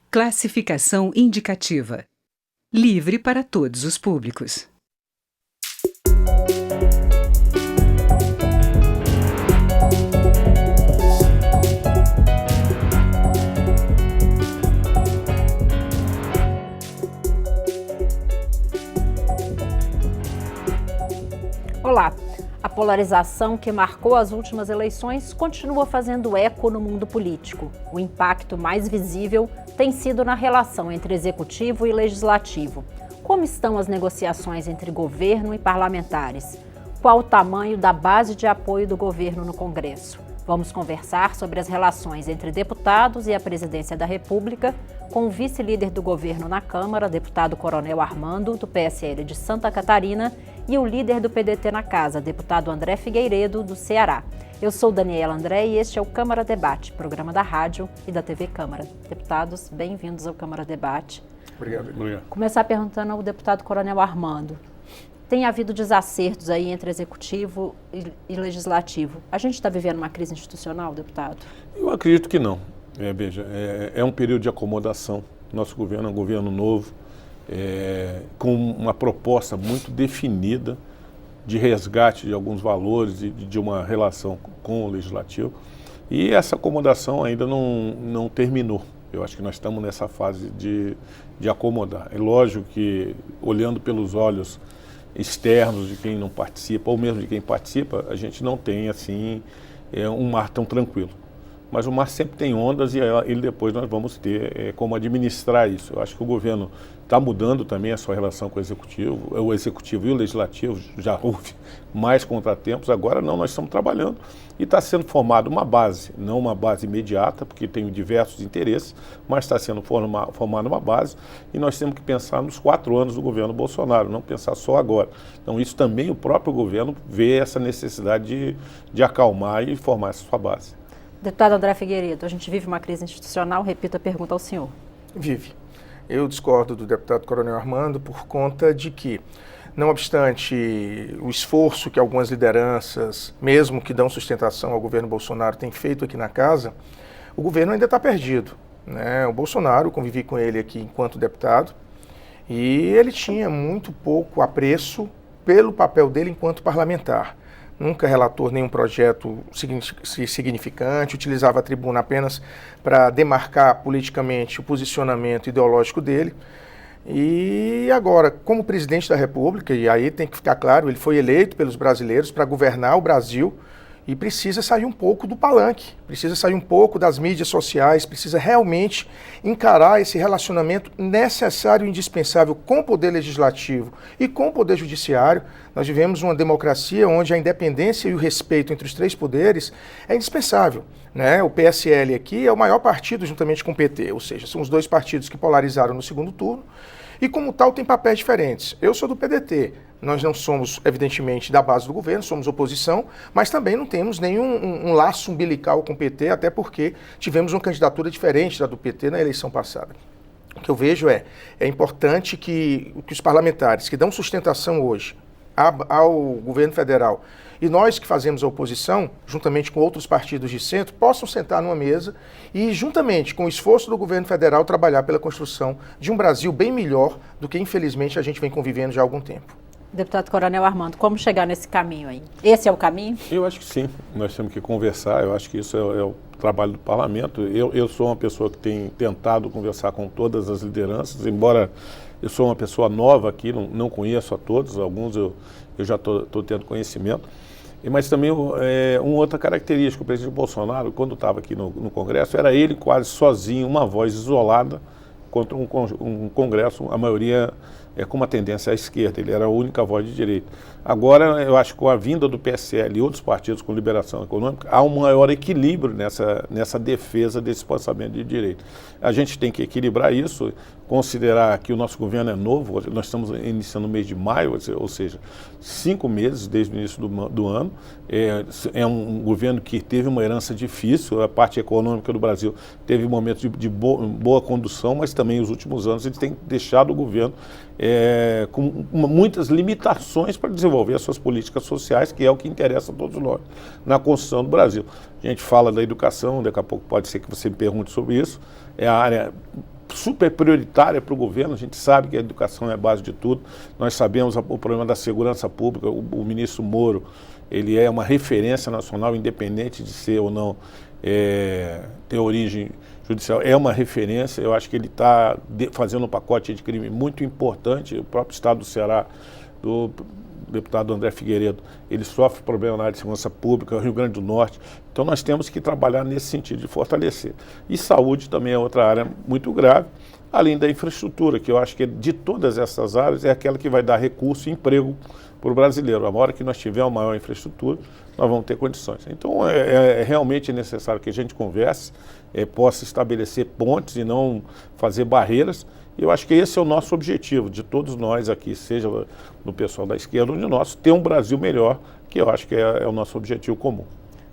Classificação indicativa. Livre para todos os públicos. Olá! A polarização que marcou as últimas eleições continua fazendo eco no mundo político. O impacto mais visível tem sido na relação entre executivo e legislativo. Como estão as negociações entre governo e parlamentares? Qual o tamanho da base de apoio do governo no Congresso? Vamos conversar sobre as relações entre deputados e a Presidência da República com o vice-líder do governo na Câmara, deputado Coronel Armando, do PSL de Santa Catarina, e o líder do PDT na Casa, deputado André Figueiredo, do Ceará. Eu sou Daniela André e este é o Câmara Debate, programa da rádio e da TV Câmara. Deputados, bem-vindos ao Câmara Debate. Obrigado. Começar perguntando ao deputado Coronel Armando. Tem havido desacertos aí entre executivo e legislativo. A gente está vivendo uma crise institucional, deputado? Eu acredito que não. Veja, é um período de acomodação. Nosso governo é um governo novo, com uma proposta muito definida de resgate de alguns valores e de uma relação com o legislativo. E essa acomodação ainda não terminou. Eu acho que nós estamos nessa fase de acomodar. É lógico que, olhando pelos olhos externos de quem não participa, ou mesmo de quem participa, a gente não tem assim um mar tão tranquilo. Mas o mar sempre tem ondas e ele depois nós vamos ter como administrar isso. Eu acho que o governo está mudando também a sua relação com o executivo e o legislativo, já houve mais contratempos, agora não, nós estamos trabalhando e está sendo formada uma base, não uma base imediata, porque tem diversos interesses, mas está sendo formada uma base e nós temos que pensar nos 4 anos do governo Bolsonaro, não pensar só agora. Então isso também o próprio governo vê essa necessidade de acalmar e formar essa sua base. Deputado André Figueiredo, a gente vive uma crise institucional? Repito a pergunta ao senhor. Vive. Eu discordo do deputado Coronel Armando por conta de que, não obstante o esforço que algumas lideranças, mesmo que dão sustentação ao governo Bolsonaro, têm feito aqui na casa, o governo ainda está perdido, né? O Bolsonaro, convivi com ele aqui enquanto deputado, e ele tinha muito pouco apreço pelo papel dele enquanto parlamentar. Nunca relator nenhum projeto significante, utilizava a tribuna apenas para demarcar politicamente o posicionamento ideológico dele. E agora, como presidente da República, e aí tem que ficar claro, ele foi eleito pelos brasileiros para governar o Brasil e precisa sair um pouco do palanque, precisa sair um pouco das mídias sociais, precisa realmente encarar esse relacionamento necessário e indispensável com o Poder Legislativo e com o Poder Judiciário. Nós vivemos uma democracia onde a independência e o respeito entre os 3 poderes é indispensável, né? O PSL aqui é o maior partido juntamente com o PT, ou seja, são os 2 partidos que polarizaram no segundo turno e como tal tem papéis diferentes. Eu sou do PDT. Nós não somos, evidentemente, da base do governo, somos oposição, mas também não temos nenhum laço umbilical com o PT, até porque tivemos uma candidatura diferente da do PT na eleição passada. O que eu vejo é importante que os parlamentares que dão sustentação hoje ao governo federal e nós que fazemos a oposição, juntamente com outros partidos de centro, possam sentar numa mesa e, juntamente com o esforço do governo federal, trabalhar pela construção de um Brasil bem melhor do que, infelizmente, a gente vem convivendo já há algum tempo. Deputado Coronel Armando, como chegar nesse caminho aí? Esse é o caminho? Eu acho que sim, nós temos que conversar, eu acho que isso é o trabalho do parlamento. Eu sou uma pessoa que tem tentado conversar com todas as lideranças, embora eu sou uma pessoa nova aqui, não conheço a todos, alguns eu já estou tendo conhecimento. Mas também uma outra característica, o presidente Bolsonaro, quando estava aqui no Congresso, era ele quase sozinho, uma voz isolada contra um Congresso, a maioria com uma tendência à esquerda, ele era a única voz de direita. Agora, eu acho que com a vinda do PSL e outros partidos com liberação econômica, há um maior equilíbrio nessa defesa desse pensamento de direita. A gente tem que equilibrar isso, considerar que o nosso governo é novo, nós estamos iniciando no mês de maio, ou seja, 5 meses desde o início do ano. É um governo que teve uma herança difícil, a parte econômica do Brasil teve momentos de boa condução, mas também nos últimos anos eles têm deixado o governo com muitas limitações para desenvolver as suas políticas sociais, que é o que interessa a todos nós na construção do Brasil. A gente fala da educação, daqui a pouco pode ser que você me pergunte sobre isso, é a área super prioritária para o governo. A gente sabe que a educação é a base de tudo. Nós sabemos o problema da segurança pública. O ministro Moro, ele é uma referência nacional, independente de ser ou não ter origem judicial, é uma referência. Eu acho que ele está fazendo um pacote de crime muito importante. O próprio estado do Ceará, do deputado André Figueiredo, ele sofre problema na área de segurança pública, Rio Grande do Norte. Então nós temos que trabalhar nesse sentido de fortalecer. E saúde também é outra área muito grave, além da infraestrutura, que eu acho que de todas essas áreas é aquela que vai dar recurso e emprego para o brasileiro. A hora que nós tivermos maior infraestrutura, nós vamos ter condições. Então é realmente necessário que a gente converse, possa estabelecer pontes e não fazer barreiras. E eu acho que esse é o nosso objetivo, de todos nós aqui, seja no pessoal da esquerda ou de nós, ter um Brasil melhor, que eu acho que é o nosso objetivo comum.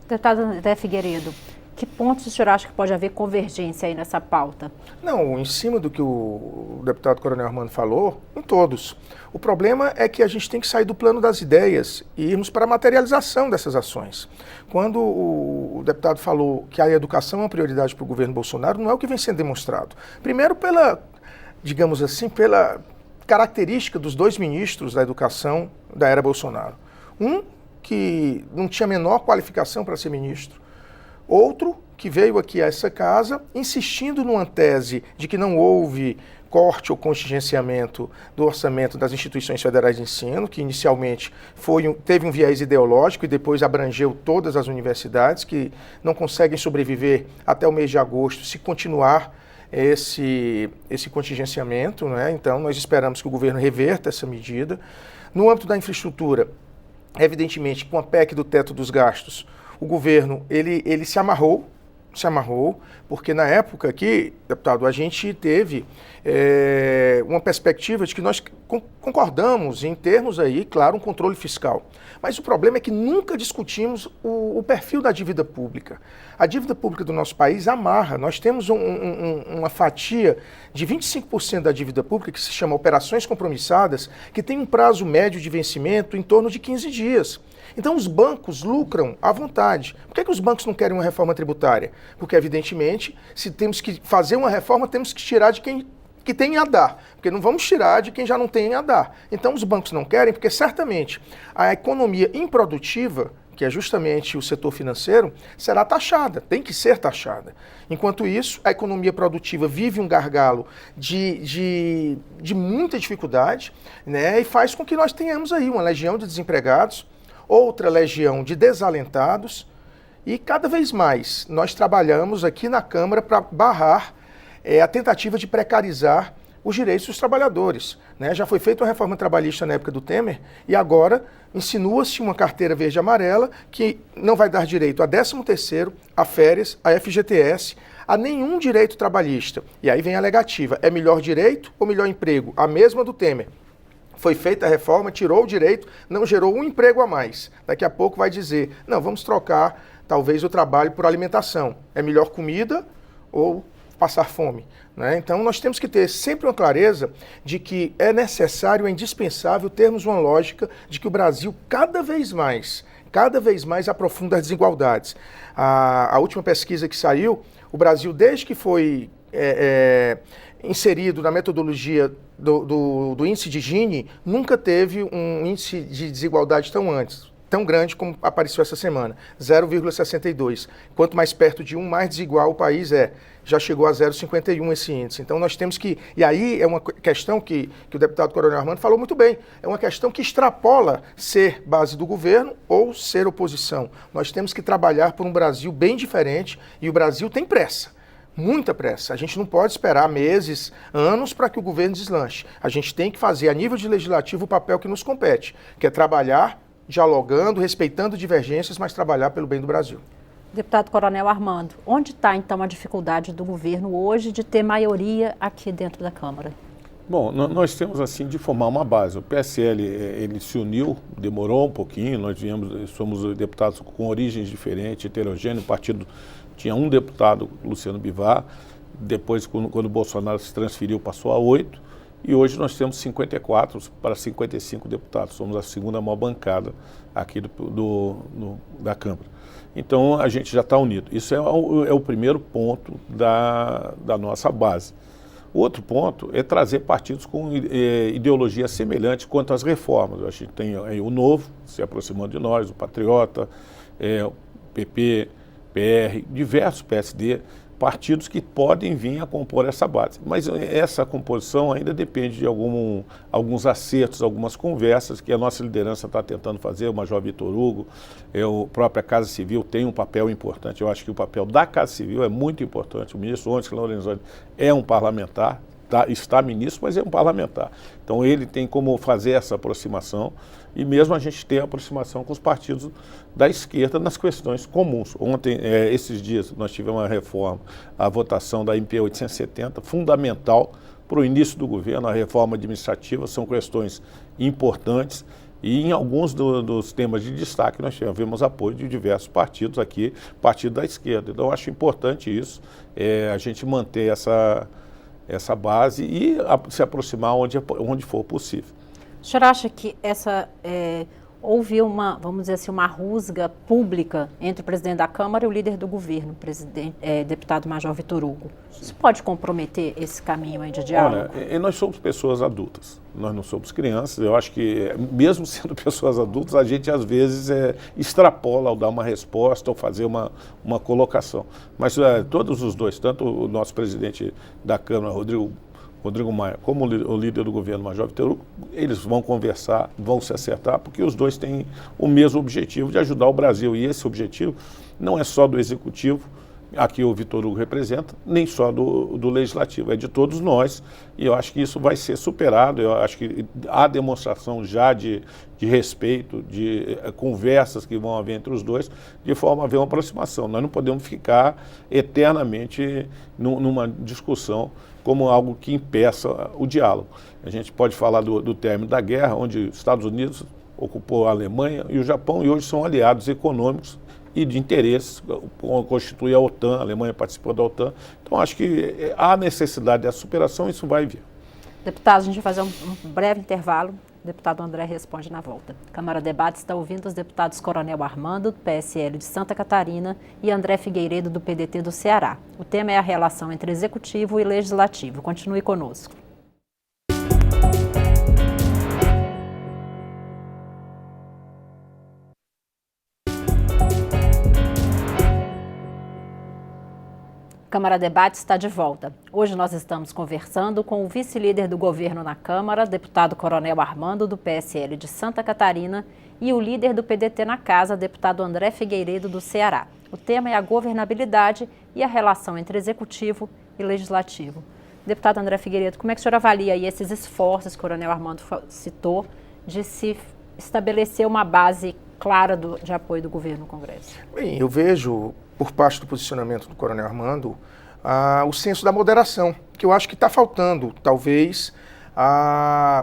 Deputado André Figueiredo, que pontos o senhor acha que pode haver convergência aí nessa pauta? Não, em cima do que o deputado Coronel Armando falou, em todos. O problema é que a gente tem que sair do plano das ideias e irmos para a materialização dessas ações. Quando o deputado falou que a educação é uma prioridade para o governo Bolsonaro, não é o que vem sendo demonstrado. Primeiro digamos assim, pela característica dos dois ministros da educação da era Bolsonaro. Um que não tinha a menor qualificação para ser ministro. Outro que veio aqui a essa casa insistindo numa tese de que não houve corte ou contingenciamento do orçamento das instituições federais de ensino, que inicialmente teve um viés ideológico e depois abrangeu todas as universidades, que não conseguem sobreviver até o mês de agosto se continuar esse contingenciamento, né? Então nós esperamos que o governo reverta essa medida. No âmbito da infraestrutura, evidentemente, com a PEC do teto dos gastos, o governo ele se amarrou, porque na época aqui, deputado, a gente teve uma perspectiva de que nós concordamos em termos aí, claro, um controle fiscal. Mas o problema é que nunca discutimos o perfil da dívida pública. A dívida pública do nosso país amarra. Nós temos uma fatia de 25% da dívida pública, que se chama operações compromissadas, que tem um prazo médio de vencimento em torno de 15 dias. Então os bancos lucram à vontade. Por que os bancos não querem uma reforma tributária? Porque, evidentemente, se temos que fazer uma reforma, temos que tirar de quem que tem a dar, porque não vamos tirar de quem já não tem a dar. Então os bancos não querem, porque certamente a economia improdutiva, que é justamente o setor financeiro, será taxada, tem que ser taxada. Enquanto isso, a economia produtiva vive um gargalo de muita dificuldade, né, e faz com que nós tenhamos aí uma legião de desempregados, outra legião de desalentados, e cada vez mais nós trabalhamos aqui na Câmara para barrar a tentativa de precarizar os direitos dos trabalhadores, né? Já foi feita uma reforma trabalhista na época do Temer e agora insinua-se uma carteira verde e amarela que não vai dar direito a 13º, a férias, a FGTS, a nenhum direito trabalhista. E aí vem a alegativa, é melhor direito ou melhor emprego? A mesma do Temer. Foi feita a reforma, tirou o direito, não gerou um emprego a mais. Daqui a pouco vai dizer, não, vamos trocar talvez o trabalho por alimentação. É melhor comida ou passar fome, né? Então nós temos que ter sempre uma clareza de que é necessário, é indispensável termos uma lógica de que o Brasil cada vez mais aprofunda as desigualdades. A última pesquisa que saiu, o Brasil, desde que foi inserido na metodologia do índice de Gini, nunca teve um índice de desigualdade tão grande como apareceu essa semana, 0,62. Quanto mais perto de 1, mais desigual o país é. Já chegou a 0,51 esse índice. Então nós temos que... E aí é uma questão que o deputado Coronel Armando falou muito bem. É uma questão que extrapola ser base do governo ou ser oposição. Nós temos que trabalhar por um Brasil bem diferente e o Brasil tem pressa. Muita pressa. A gente não pode esperar meses, anos para que o governo deslanche. A gente tem que fazer, a nível de legislativo, o papel que nos compete, que é trabalhar dialogando, respeitando divergências, mas trabalhar pelo bem do Brasil. Deputado Coronel Armando, onde está então a dificuldade do governo hoje de ter maioria aqui dentro da Câmara? Bom, nós temos assim de formar uma base. O PSL ele se uniu, demorou um pouquinho, somos deputados com origens diferentes, heterogêneos, o partido tinha um deputado, Luciano Bivar, depois quando o Bolsonaro se transferiu passou a 8, e hoje nós temos 54 para 55 deputados, somos a segunda maior bancada aqui da Câmara. Então a gente já está unido. Isso é o primeiro ponto da nossa base. Outro ponto é trazer partidos com ideologia semelhante quanto às reformas. A gente tem aí o Novo se aproximando de nós, o Patriota, o PP, PR, diversos PSD, partidos que podem vir a compor essa base. Mas essa composição ainda depende de alguns acertos, algumas conversas que a nossa liderança está tentando fazer. O Major Vitor Hugo, a própria Casa Civil tem um papel importante. Eu acho que o papel da Casa Civil é muito importante. O ministro Onyx Lorenzoni é um parlamentar, está ministro, mas é um parlamentar. Então ele tem como fazer essa aproximação e mesmo a gente ter a aproximação com os partidos da esquerda nas questões comuns. Ontem, esses dias, nós tivemos uma reforma, a votação da MP 870, fundamental para o início do governo, a reforma administrativa, são questões importantes e em alguns dos temas de destaque nós tivemos apoio de diversos partidos aqui, partido da esquerda. Então eu acho importante isso, a gente manter essa base e se aproximar onde for possível. O senhor acha que houve vamos dizer assim, uma rusga pública entre o presidente da Câmara e o líder do governo, deputado Major Vitor Hugo? Isso pode comprometer esse caminho aí de diálogo? Olha, nós somos pessoas adultas, nós não somos crianças. Eu acho que, mesmo sendo pessoas adultas, a gente às vezes extrapola ao dar uma resposta ou fazer uma colocação. Mas todos os dois, tanto o nosso presidente da Câmara, Rodrigo Maia, como o líder do governo, Major Vitor Hugo, eles vão conversar, vão se acertar, porque os dois têm o mesmo objetivo de ajudar o Brasil. E esse objetivo não é só do Executivo, aqui o Vitor Hugo representa, nem só do Legislativo, é de todos nós. E eu acho que isso vai ser superado. Eu acho que há demonstração já de respeito, de conversas que vão haver entre os dois, de forma a haver uma aproximação. Nós não podemos ficar eternamente numa discussão como algo que impeça o diálogo. A gente pode falar do término da guerra, onde os Estados Unidos ocupou a Alemanha e o Japão, e hoje são aliados econômicos e de interesses, constitui a OTAN, a Alemanha participou da OTAN. Então, acho que há necessidade dessa superação e isso vai vir. Deputado, a gente vai fazer um breve intervalo. O deputado André responde na volta. Câmara Debate está ouvindo os deputados Coronel Armando, do PSL de Santa Catarina, e André Figueiredo, do PDT do Ceará. O tema é a relação entre Executivo e Legislativo. Continue conosco. Câmara Debate está de volta. Hoje nós estamos conversando com o vice-líder do governo na Câmara, deputado Coronel Armando, do PSL de Santa Catarina, e o líder do PDT na Casa, deputado André Figueiredo, do Ceará. O tema é a governabilidade e a relação entre Executivo e Legislativo. Deputado André Figueiredo, como é que o senhor avalia aí esses esforços que o Coronel Armando citou de se estabelecer uma base clara de apoio do governo no Congresso? Bem, eu vejo, por parte do posicionamento do Coronel Armando, o senso da moderação, que eu acho que está faltando, talvez,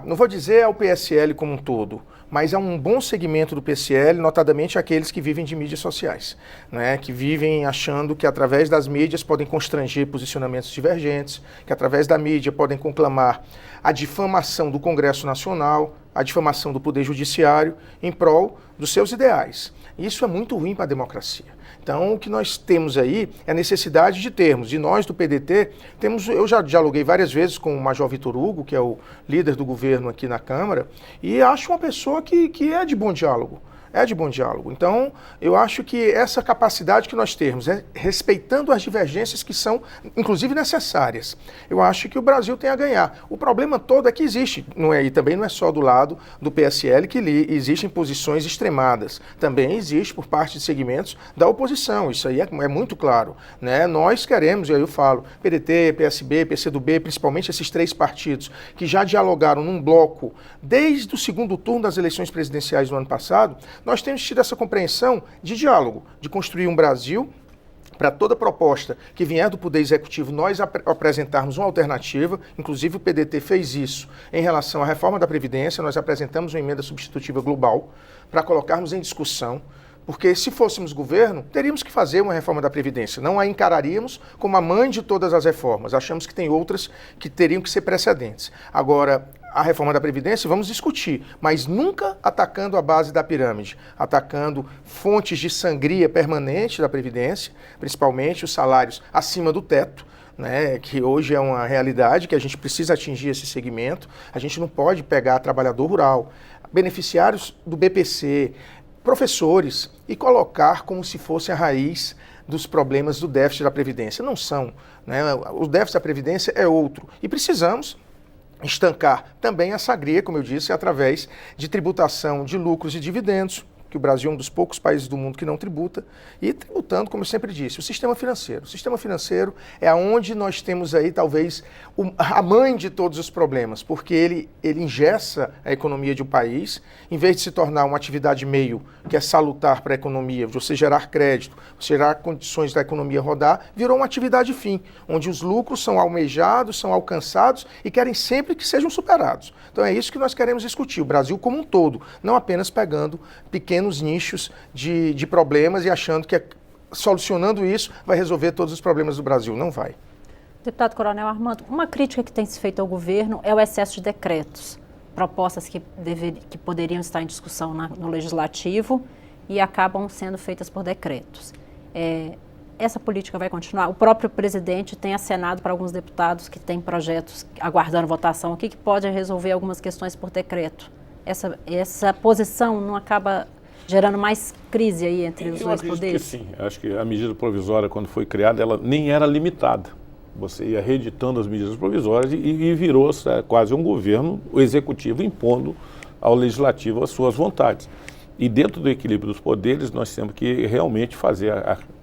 não vou dizer ao PSL como um todo, mas há um bom segmento do PSL, notadamente aqueles que vivem de mídias sociais, né, que vivem achando que através das mídias podem constranger posicionamentos divergentes, que através da mídia podem conclamar a difamação do Congresso Nacional, a difamação do Poder Judiciário em prol dos seus ideais. Isso é muito ruim para a democracia. Então, o que nós temos aí é a necessidade de nós do PDT, eu já dialoguei várias vezes com o Major Vitor Hugo, que é o líder do governo aqui na Câmara, e acho uma pessoa que é de bom diálogo. Então, eu acho que essa capacidade que nós temos, respeitando as divergências que são, inclusive, necessárias, eu acho que o Brasil tem a ganhar. O problema todo é que existe, e também não é só do lado do PSL que existem posições extremadas, também existe por parte de segmentos da oposição, isso aí é muito claro, né? Nós queremos, e aí eu falo, PDT, PSB, PCdoB, principalmente esses três partidos que já dialogaram num bloco desde o segundo turno das eleições presidenciais do ano passado. Nós temos tido essa compreensão de diálogo, de construir um Brasil para toda proposta que vier do Poder Executivo, nós apresentarmos uma alternativa. Inclusive o PDT fez isso em relação à reforma da Previdência, nós apresentamos uma emenda substitutiva global para colocarmos em discussão, porque se fôssemos governo, teríamos que fazer uma reforma da Previdência, não a encararíamos como a mãe de todas as reformas, achamos que tem outras que teriam que ser precedentes. Agora, a reforma da Previdência, vamos discutir, mas nunca atacando a base da pirâmide, atacando fontes de sangria permanente da Previdência, principalmente os salários acima do teto, né, que hoje é uma realidade, que a gente precisa atingir esse segmento. A gente não pode pegar trabalhador rural, beneficiários do BPC, professores e colocar como se fosse a raiz dos problemas do déficit da Previdência. Não são, né? O déficit da Previdência é outro. E precisamos estancar também a sangria, como eu disse, através de tributação de lucros e dividendos, que o Brasil é um dos poucos países do mundo que não tributa, e tributando, como eu sempre disse, o sistema financeiro. O sistema financeiro é onde nós temos aí, talvez, a mãe de todos os problemas, porque ele engessa a economia de um país, em vez de se tornar uma atividade meio que é salutar para a economia, você gerar crédito, você gerar condições da economia rodar, virou uma atividade fim, onde os lucros são almejados, são alcançados e querem sempre que sejam superados. Então é isso que nós queremos discutir, o Brasil como um todo, não apenas pegando pequenos nichos de problemas e achando que solucionando isso vai resolver todos os problemas do Brasil. Não vai. Deputado Coronel Armando, uma crítica que tem se feito ao governo é o excesso de decretos, propostas que poderiam estar em discussão no Legislativo e acabam sendo feitas por decretos. Essa política vai continuar? O próprio presidente tem acenado para alguns deputados que têm projetos aguardando votação aqui que pode resolver algumas questões por decreto. Essa posição não acaba gerando mais crise aí entre os dois poderes? Eu acredito que sim. Acho que a medida provisória, quando foi criada, ela nem era limitada. Você ia reeditando as medidas provisórias e virou quase um governo, o executivo impondo ao legislativo as suas vontades. E dentro do equilíbrio dos poderes, nós temos que realmente fazer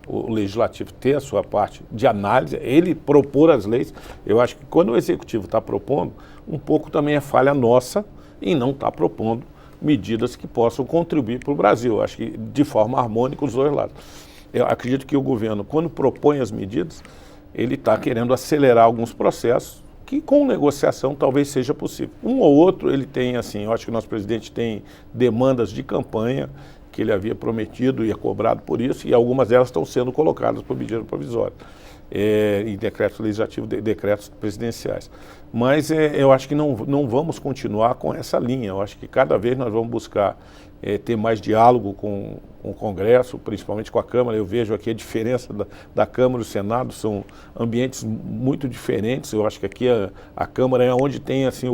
o legislativo ter a sua parte de análise, ele propor as leis. Eu acho que quando o executivo está propondo, um pouco também é falha nossa em não estar propondo medidas que possam contribuir para o Brasil. Acho que de forma harmônica os dois lados. Eu acredito que o governo, quando propõe as medidas, ele está querendo acelerar alguns processos que com negociação talvez seja possível. Um ou outro ele tem, assim, eu acho que o nosso presidente tem demandas de campanha que ele havia prometido e é cobrado por isso, e algumas delas estão sendo colocadas por medida provisória, em decretos legislativos, decretos presidenciais. Mas eu acho que não vamos continuar com essa linha. Eu acho que cada vez nós vamos buscar ter mais diálogo com o Congresso, principalmente com a Câmara. Eu vejo aqui a diferença da Câmara e do Senado, são ambientes muito diferentes. Eu acho que aqui a Câmara é onde tem assim,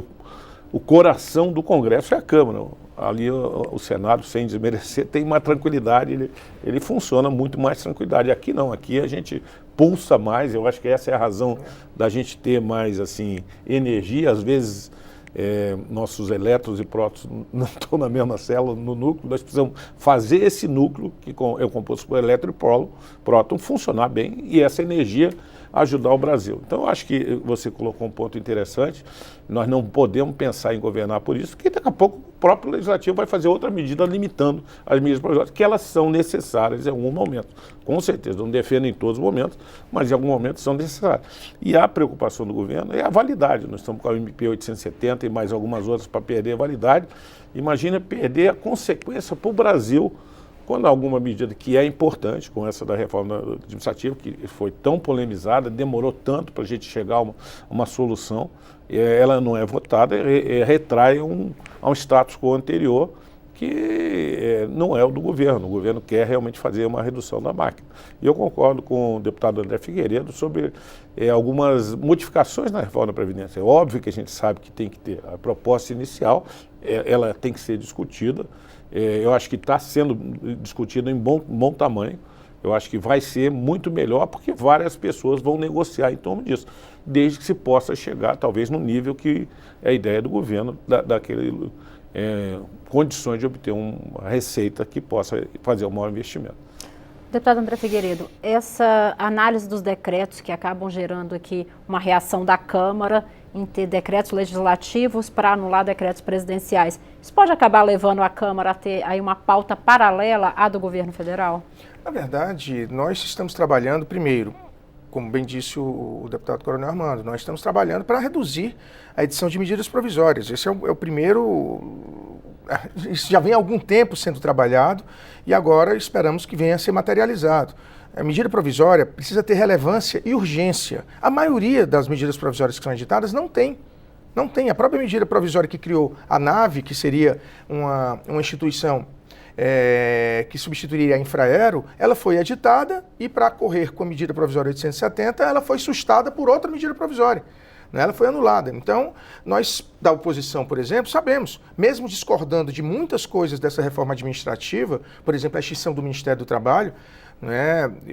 o coração do Congresso é a Câmara. Ali o Senado, sem desmerecer, tem uma tranquilidade, ele funciona muito mais tranquilidade. Aqui não, aqui a gente pulsa mais. Eu acho que essa é a razão da gente ter mais assim, energia. Às vezes nossos elétrons e prótons não estão na mesma célula, no núcleo. Nós precisamos fazer esse núcleo, que é composto por elétron e próton, funcionar bem e essa energia ajudar o Brasil. Então, eu acho que você colocou um ponto interessante. Nós não podemos pensar em governar por isso, porque daqui a pouco o próprio Legislativo vai fazer outra medida limitando as medidas provisórias, que elas são necessárias em algum momento. Com certeza, não defendo em todos os momentos, mas em algum momento são necessárias. E a preocupação do governo é a validade. Nós estamos com a MP 870 e mais algumas outras para perder a validade. Imagina perder a consequência para o Brasil quando alguma medida que é importante, como essa da reforma administrativa, que foi tão polemizada, demorou tanto para a gente chegar a uma solução, ela não é votada, retrai a um status quo anterior, que não é o do governo. O governo quer realmente fazer uma redução da máquina. E eu concordo com o deputado André Figueiredo sobre algumas modificações na reforma da Previdência. É óbvio que a gente sabe que tem que ter a proposta inicial, ela tem que ser discutida. Eu acho que está sendo discutido em bom tamanho. Eu acho que vai ser muito melhor porque várias pessoas vão negociar em torno disso, desde que se possa chegar, talvez, no nível que é a ideia do governo, daquele condições de obter uma receita que possa fazer um maior investimento. Deputado André Figueiredo, essa análise dos decretos que acabam gerando aqui uma reação da Câmara em ter decretos legislativos para anular decretos presidenciais, isso pode acabar levando a Câmara a ter aí uma pauta paralela à do governo federal? Na verdade, nós estamos trabalhando, primeiro, como bem disse o deputado Coronel Armando, nós estamos trabalhando para reduzir a edição de medidas provisórias. Esse é o primeiro. Isso já vem há algum tempo sendo trabalhado e agora esperamos que venha a ser materializado. A medida provisória precisa ter relevância e urgência. A maioria das medidas provisórias que são editadas não tem. Não tem. A própria medida provisória que criou a NAVE, que seria uma instituição que substituiria a Infraero, ela foi editada e, para correr com a medida provisória 870, ela foi sustada por outra medida provisória. Ela foi anulada. Então, nós da oposição, por exemplo, sabemos, mesmo discordando de muitas coisas dessa reforma administrativa, por exemplo, a extinção do Ministério do Trabalho,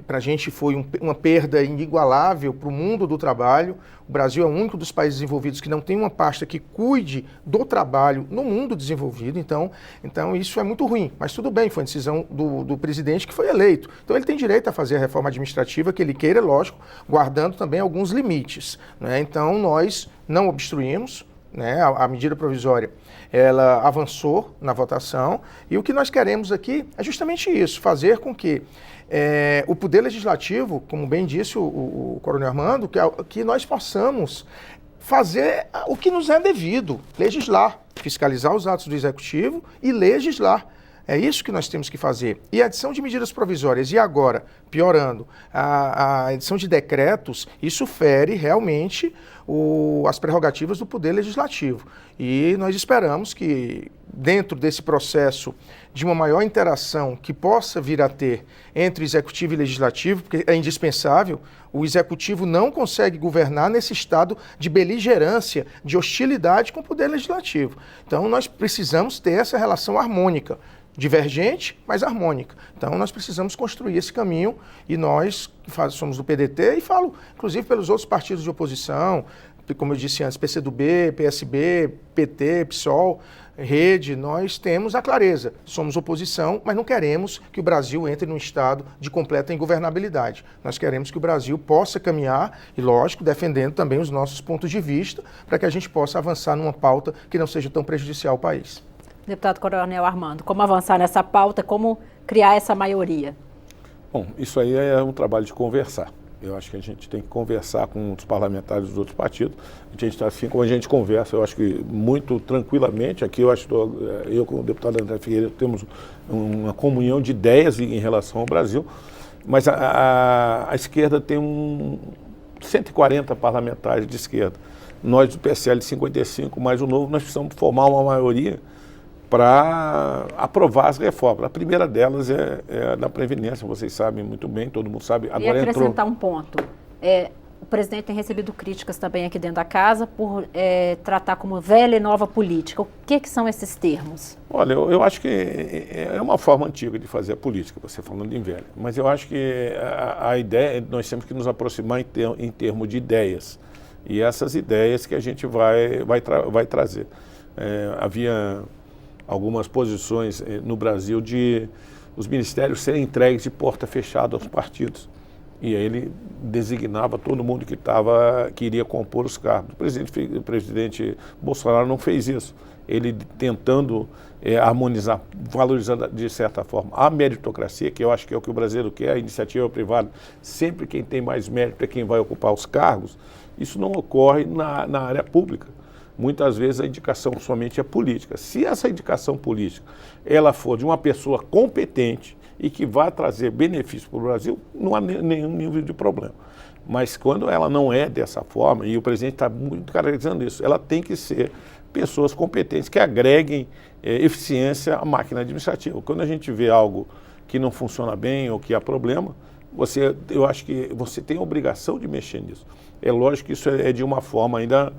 para a gente foi uma perda inigualável para o mundo do trabalho. O Brasil é o único dos países desenvolvidos que não tem uma pasta que cuide do trabalho no mundo desenvolvido, então isso é muito ruim. Mas tudo bem, foi a decisão do presidente que foi eleito. Então ele tem direito a fazer a reforma administrativa que ele queira, lógico, guardando também alguns limites. Então nós não obstruímos, a medida provisória ela avançou na votação e o que nós queremos aqui é justamente isso, fazer com que o Poder Legislativo, como bem disse o Coronel Armando, que nós possamos fazer o que nos é devido, legislar, fiscalizar os atos do Executivo e legislar. É isso que nós temos que fazer. E a edição de medidas provisórias, e agora, piorando, a edição de decretos, isso fere realmente as prerrogativas do Poder Legislativo. E nós esperamos que, dentro desse processo de uma maior interação que possa vir a ter entre Executivo e Legislativo, porque é indispensável, o Executivo não consegue governar nesse estado de beligerância, de hostilidade com o Poder Legislativo. Então, nós precisamos ter essa relação harmônica. Divergente, mas harmônica. Então nós precisamos construir esse caminho e nós, que somos do PDT, e falo inclusive pelos outros partidos de oposição, como eu disse antes, PCdoB, PSB, PT, PSOL, Rede, nós temos a clareza. Somos oposição, mas não queremos que o Brasil entre num estado de completa ingovernabilidade. Nós queremos que o Brasil possa caminhar, e lógico, defendendo também os nossos pontos de vista, para que a gente possa avançar numa pauta que não seja tão prejudicial ao país. Deputado Coronel Armando, como avançar nessa pauta, como criar essa maioria? Bom, isso aí é um trabalho de conversar. Eu acho que a gente tem que conversar com os parlamentares dos outros partidos. A gente está assim como a gente conversa, eu acho que muito tranquilamente. Aqui eu acho que eu com o deputado André Figueiredo temos uma comunhão de ideias em relação ao Brasil, mas a esquerda tem 140 parlamentares de esquerda. Nós do PSL de 55, mais o Novo, nós precisamos formar uma maioria para aprovar as reformas. A primeira delas é a da Previdência, vocês sabem muito bem, todo mundo sabe. Agora e acrescentar um ponto. O presidente tem recebido críticas também aqui dentro da casa por tratar como velha e nova política. O que são esses termos? Olha, eu acho que é uma forma antiga de fazer a política, você falando em velha. Mas eu acho que a ideia, nós temos que nos aproximar em termos de ideias. E essas ideias que a gente vai trazer. Havia algumas posições no Brasil de os ministérios serem entregues de porta fechada aos partidos. E aí ele designava todo mundo que iria compor os cargos. O presidente Bolsonaro não fez isso. Ele tentando harmonizar, valorizando de certa forma a meritocracia, que eu acho que é o que o brasileiro quer, a iniciativa privada, sempre quem tem mais mérito é quem vai ocupar os cargos. Isso não ocorre na área pública. Muitas vezes a indicação somente é política. Se essa indicação política ela for de uma pessoa competente e que vai trazer benefício para o Brasil, não há nenhum nível de problema. Mas quando ela não é dessa forma, e o presidente está muito caracterizando isso, ela tem que ser pessoas competentes que agreguem eficiência à máquina administrativa. Quando a gente vê algo que não funciona bem ou que há problema, eu acho que você tem a obrigação de mexer nisso. É lógico que isso é de uma forma ainda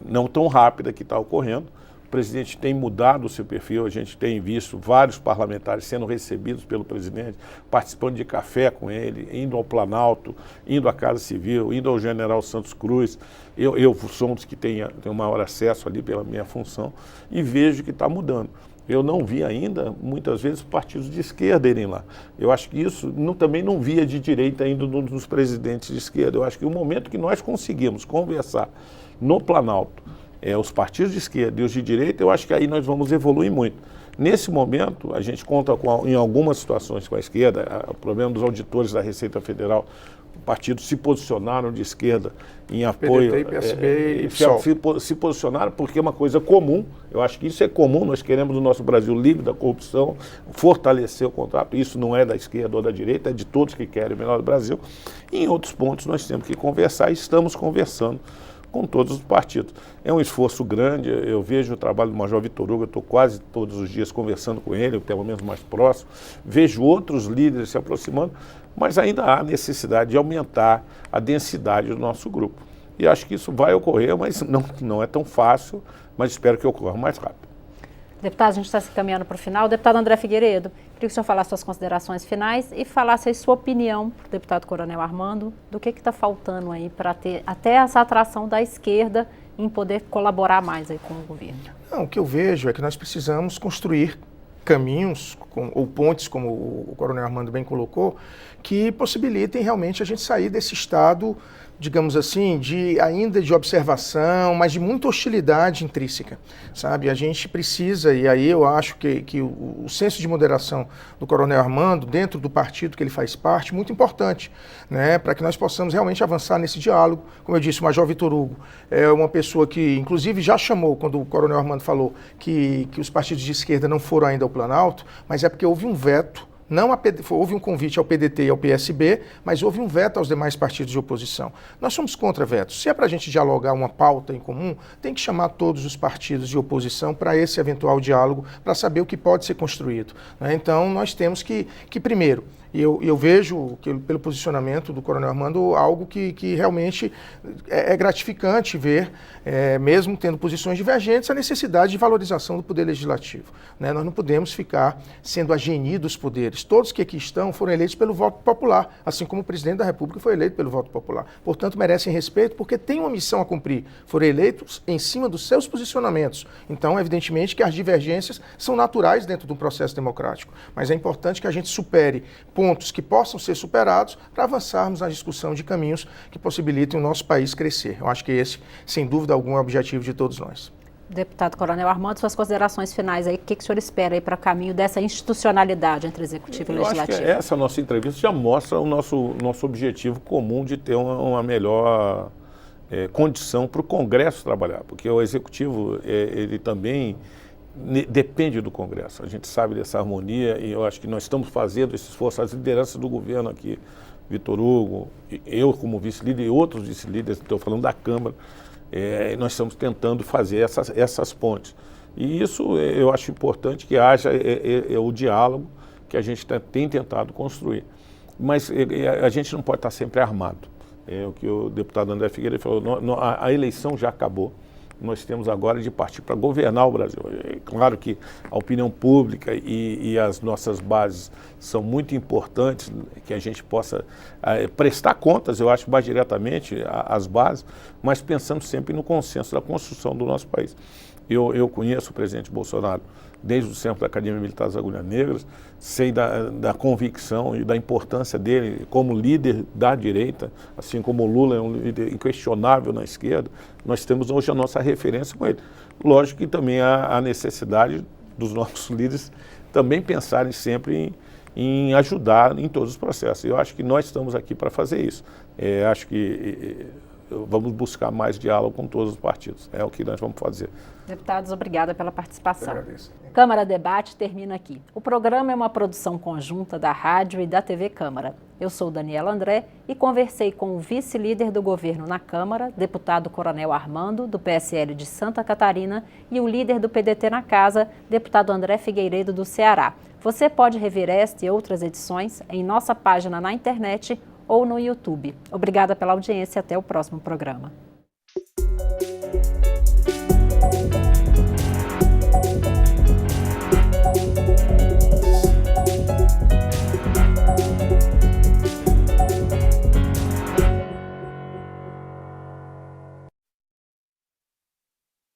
não tão rápida que está ocorrendo. O presidente tem mudado o seu perfil, a gente tem visto vários parlamentares sendo recebidos pelo presidente, participando de café com ele, indo ao Planalto, indo à Casa Civil, indo ao General Santos Cruz. Eu sou um dos que tenho maior acesso ali pela minha função e vejo que está mudando. Eu não vi ainda, muitas vezes, partidos de esquerda irem lá. Eu acho que isso também não via de direita ainda nos presidentes de esquerda. Eu acho que o momento que nós conseguimos conversar no Planalto, os partidos de esquerda e os de direita, eu acho que aí nós vamos evoluir muito. Nesse momento, a gente conta em algumas situações com a esquerda, o problema dos auditores da Receita Federal, partidos se posicionaram de esquerda em apoio, PDT, PSB e PSOL. Se posicionaram porque é uma coisa comum, eu acho que isso é comum, nós queremos o nosso Brasil livre da corrupção, fortalecer o contrato, isso não é da esquerda ou da direita, é de todos que querem o melhor do Brasil. E em outros pontos nós temos que conversar e estamos conversando com todos os partidos. É um esforço grande, eu vejo o trabalho do Major Vitor Hugo, eu estou quase todos os dias conversando com ele, pelo menos mais próximo, vejo outros líderes se aproximando, mas ainda há necessidade de aumentar a densidade do nosso grupo. E acho que isso vai ocorrer, mas não é tão fácil, mas espero que ocorra mais rápido. Deputado, a gente está se caminhando para o final. Deputado André Figueiredo, queria que o senhor falasse suas considerações finais e falasse aí sua opinião para o deputado Coronel Armando do que está faltando aí para ter até essa atração da esquerda em poder colaborar mais aí com o governo. Não, o que eu vejo é que nós precisamos construir caminhos ou pontes, como o Coronel Armando bem colocou, que possibilitem realmente a gente sair desse estado, digamos assim, ainda de observação, mas de muita hostilidade intrínseca, sabe? A gente precisa, e aí eu acho que o senso de moderação do Coronel Armando, dentro do partido que ele faz parte, muito importante, né? Para que nós possamos realmente avançar nesse diálogo. Como eu disse, o Major Vitor Hugo é uma pessoa que, inclusive, já chamou, quando o Coronel Armando falou que os partidos de esquerda não foram ainda ao Planalto, mas é porque houve um veto. Houve um convite ao PDT e ao PSB, mas houve um veto aos demais partidos de oposição. Nós somos contra vetos. Se é para a gente dialogar uma pauta em comum, tem que chamar todos os partidos de oposição para esse eventual diálogo, para saber o que pode ser construído, né? Então, nós temos que primeiro, eu vejo pelo posicionamento do Coronel Armando algo que realmente é gratificante ver, mesmo tendo posições divergentes, a necessidade de valorização do poder legislativo, né? Nós não podemos ficar sendo a genie dos poderes. Todos que aqui estão foram eleitos pelo voto popular, assim como o presidente da República foi eleito pelo voto popular. Portanto, merecem respeito porque têm uma missão a cumprir. Foram eleitos em cima dos seus posicionamentos. Então, evidentemente que as divergências são naturais dentro de um processo democrático. Mas é importante que a gente supere pontos que possam ser superados para avançarmos na discussão de caminhos que possibilitem o nosso país crescer. Eu acho que esse, sem dúvida alguma, é o objetivo de todos nós. Deputado Coronel Armando, suas considerações finais aí, o que o senhor espera aí para o caminho dessa institucionalidade entre Executivo e Legislativo? Eu acho que essa nossa entrevista já mostra o nosso objetivo comum de ter uma melhor condição para o Congresso trabalhar, porque o Executivo, ele também depende do Congresso. A gente sabe dessa harmonia e eu acho que nós estamos fazendo esse esforço, as lideranças do governo aqui, Vitor Hugo, eu como vice-líder e outros vice-líderes, estou falando da Câmara, nós estamos tentando fazer essas pontes. E isso eu acho importante que haja o diálogo que a gente tem tentado construir. Mas a gente não pode estar sempre armado. É o que o deputado André Figueiredo falou, a eleição já acabou. Nós temos agora de partir para governar o Brasil. É claro que a opinião pública e as nossas bases são muito importantes, que a gente possa prestar contas, eu acho, mais diretamente às bases, mas pensando sempre no consenso da construção do nosso país. Eu conheço o presidente Bolsonaro desde o centro da Academia Militar das Agulhas Negras, sei da convicção e da importância dele como líder da direita, assim como o Lula é um líder inquestionável na esquerda, nós temos hoje a nossa referência com ele. Lógico que também há a necessidade dos nossos líderes também pensarem sempre em ajudar em todos os processos. Eu acho que nós estamos aqui para fazer isso. Acho que vamos buscar mais diálogo com todos os partidos. É o que nós vamos fazer. Deputados, obrigada pela participação. Eu agradeço. Câmara Debate termina aqui. O programa é uma produção conjunta da Rádio e da TV Câmara. Eu sou Daniela André e conversei com o vice-líder do governo na Câmara, deputado Coronel Armando, do PSL de Santa Catarina, e o líder do PDT na Casa, deputado André Figueiredo, do Ceará. Você pode rever esta e outras edições em nossa página na internet ou no YouTube. Obrigada pela audiência e até o próximo programa.